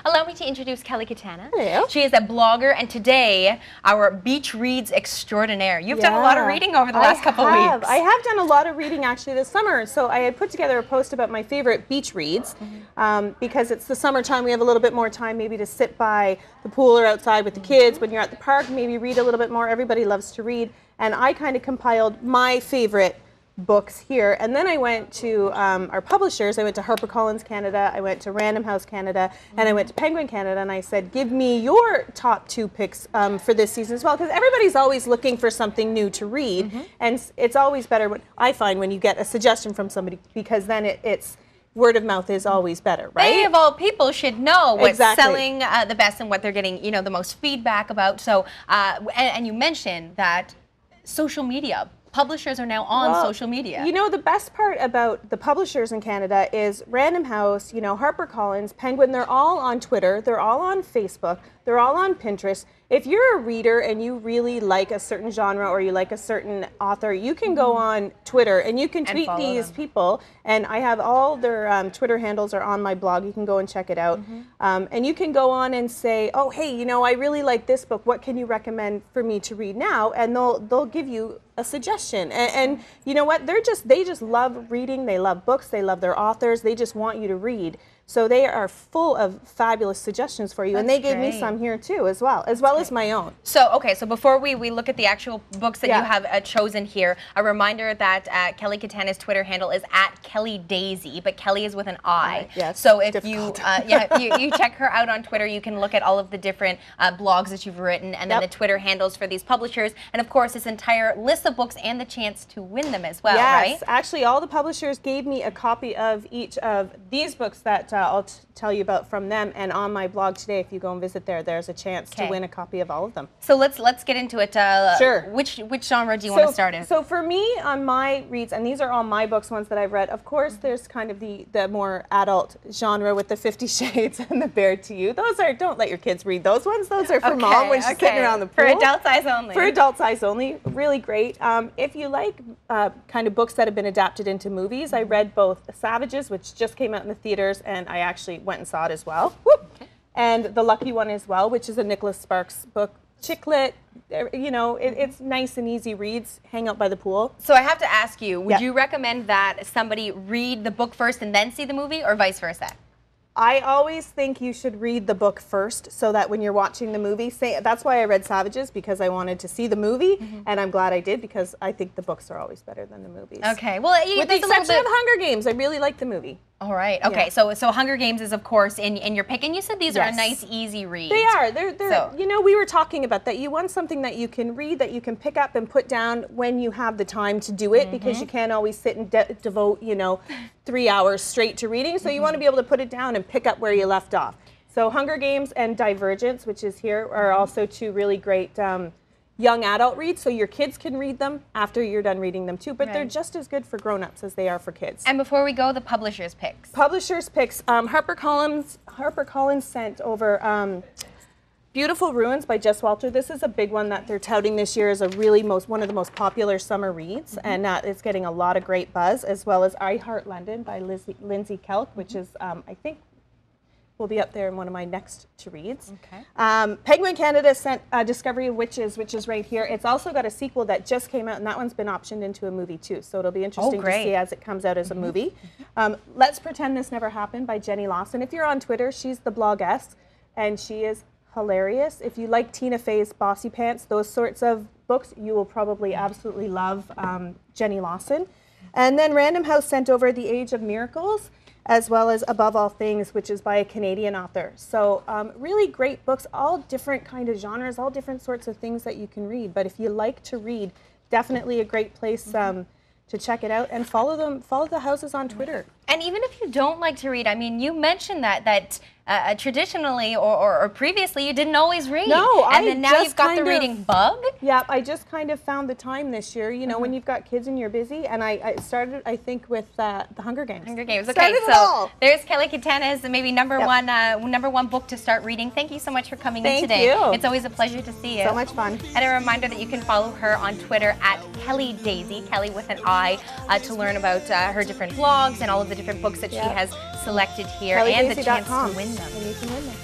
Allow me to introduce Kelli Catana. Hello. She is a blogger, and today, our beach reads extraordinaire. You've done a lot of reading over the last couple of weeks. I have done a lot of reading actually this summer. So I had put together a post about my favorite beach reads because it's the summertime. We have a little bit more time maybe to sit by the pool or outside with the kids. When you're at the park, maybe read a little bit more. Everybody loves to read. And I kind of compiled my favorite books here, and then I went to our publishers. I went to HarperCollins Canada, I went to Random House Canada, and I went to Penguin Canada, and I said, give me your top 2 picks for this season as well, because everybody's always looking for something new to read, and it's always better, I find, when you get a suggestion from somebody, because then it's word of mouth is always better, right? They, of all people, should know what's selling the best and what they're getting, the most feedback about. So, and you mentioned that social media. Publishers are now on social media. The best part about the publishers in Canada is Random House, HarperCollins, Penguin, they're all on Twitter, they're all on Facebook, they're all on Pinterest. If you're a reader and you really like a certain genre or you like a certain author, you can go on Twitter and you can tweet these people. And I have all their Twitter handles are on my blog. You can go and check it out. And you can go on and say, oh, hey, I really like this book. What can you recommend for me to read now? And they'll give you a suggestion. And you know what? They just love reading. They love books. They love their authors. They just want you to read. So they are full of fabulous suggestions for you, and they gave me some here too, as well as my own. So, okay, so before we look at the actual books that you have chosen here, a reminder that Kelli Catana's Twitter handle is @KelliDaisy, but Kelli is with an I. Yes. So if you check her out on Twitter, you can look at all of the different blogs that you've written, and then the Twitter handles for these publishers, and of course this entire list of books and the chance to win them as well, right? Yes, actually all the publishers gave me a copy of each of these books that I'll tell you about from them, and on my blog today, if you go and visit there's a chance to win a copy of all of them. So let's get into it. Sure. Which genre do you want to start in? So for me, on my reads, and these are all my books, ones that I've read, of course there's kind of the more adult genre with the 50 Shades and the Bear to You. Those are, don't let your kids read those ones. Those are for mom when she's sitting around the pool. For adult size only. For adult size only. Really great. If you like kind of books that have been adapted into movies, I read both Savages, which just came out in the theaters, and I actually went and saw it as well. And The Lucky One as well, which is a Nicholas Sparks book. Chick lit, it's nice and easy reads, hang out by the pool. So I have to ask you, would you recommend that somebody read the book first and then see the movie, or vice versa? I always think you should read the book first, so that when you're watching the movie, that's why I read Savages, because I wanted to see the movie, and I'm glad I did, because I think the books are always better than the movies. Okay, well, with the exception of Hunger Games, I really like the movie. All right. Okay. So Hunger Games is of course in your pick, and you said these are a nice, easy read. They are. They're we were talking about that. You want something that you can read, that you can pick up and put down when you have the time to do it, because you can't always sit and devote 3 hours straight to reading. So you want to be able to put it down and pick up where you left off. So Hunger Games and Divergence, which is here, are also 2 really great young adult reads, so your kids can read them after you're done reading them too, but they're just as good for grown-ups as they are for kids. And before we go, the publishers' picks. Publishers' picks. HarperCollins sent over Beautiful Ruins by Jess Walter. This is a big one that they're touting this year as one of the most popular summer reads, and it's getting a lot of great buzz, as well as I Heart London by Lindsay Kelk, which is, I think, will be up there in one of my next to reads. Okay. Penguin Canada sent Discovery of Witches, which is right here. It's also got a sequel that just came out, and that one's been optioned into a movie too. So it'll be interesting to see as it comes out as a movie. Let's Pretend This Never Happened by Jenny Lawson. If you're on Twitter, she's the blogess, and she is hilarious. If you like Tina Fey's Bossy Pants, those sorts of books, you will probably absolutely love Jenny Lawson. And then Random House sent over The Age of Miracles, as well as Above All Things, which is by a Canadian author. So really great books, all different kind of genres, all different sorts of things that you can read. But if you like to read, definitely a great place to check it out, and follow the houses on Twitter. And even if you don't like to read, I mean, you mentioned that traditionally or previously you didn't always read. No, and then now you've got the reading bug. Yeah, I just kind of found the time this year. When you've got kids and you're busy, and I started, I think, with the Hunger Games. Hunger Games. Okay, so there's Kelli Catana's maybe number one book to start reading. Thank you so much for coming in today. Thank you. It's always a pleasure to see you. So much fun. And a reminder that you can follow her on Twitter @KelliDaisy, Kelli with an I, to learn about her different blogs and all of the different books that she has selected here and the chance to kelligacey.com, win them. and you can win them.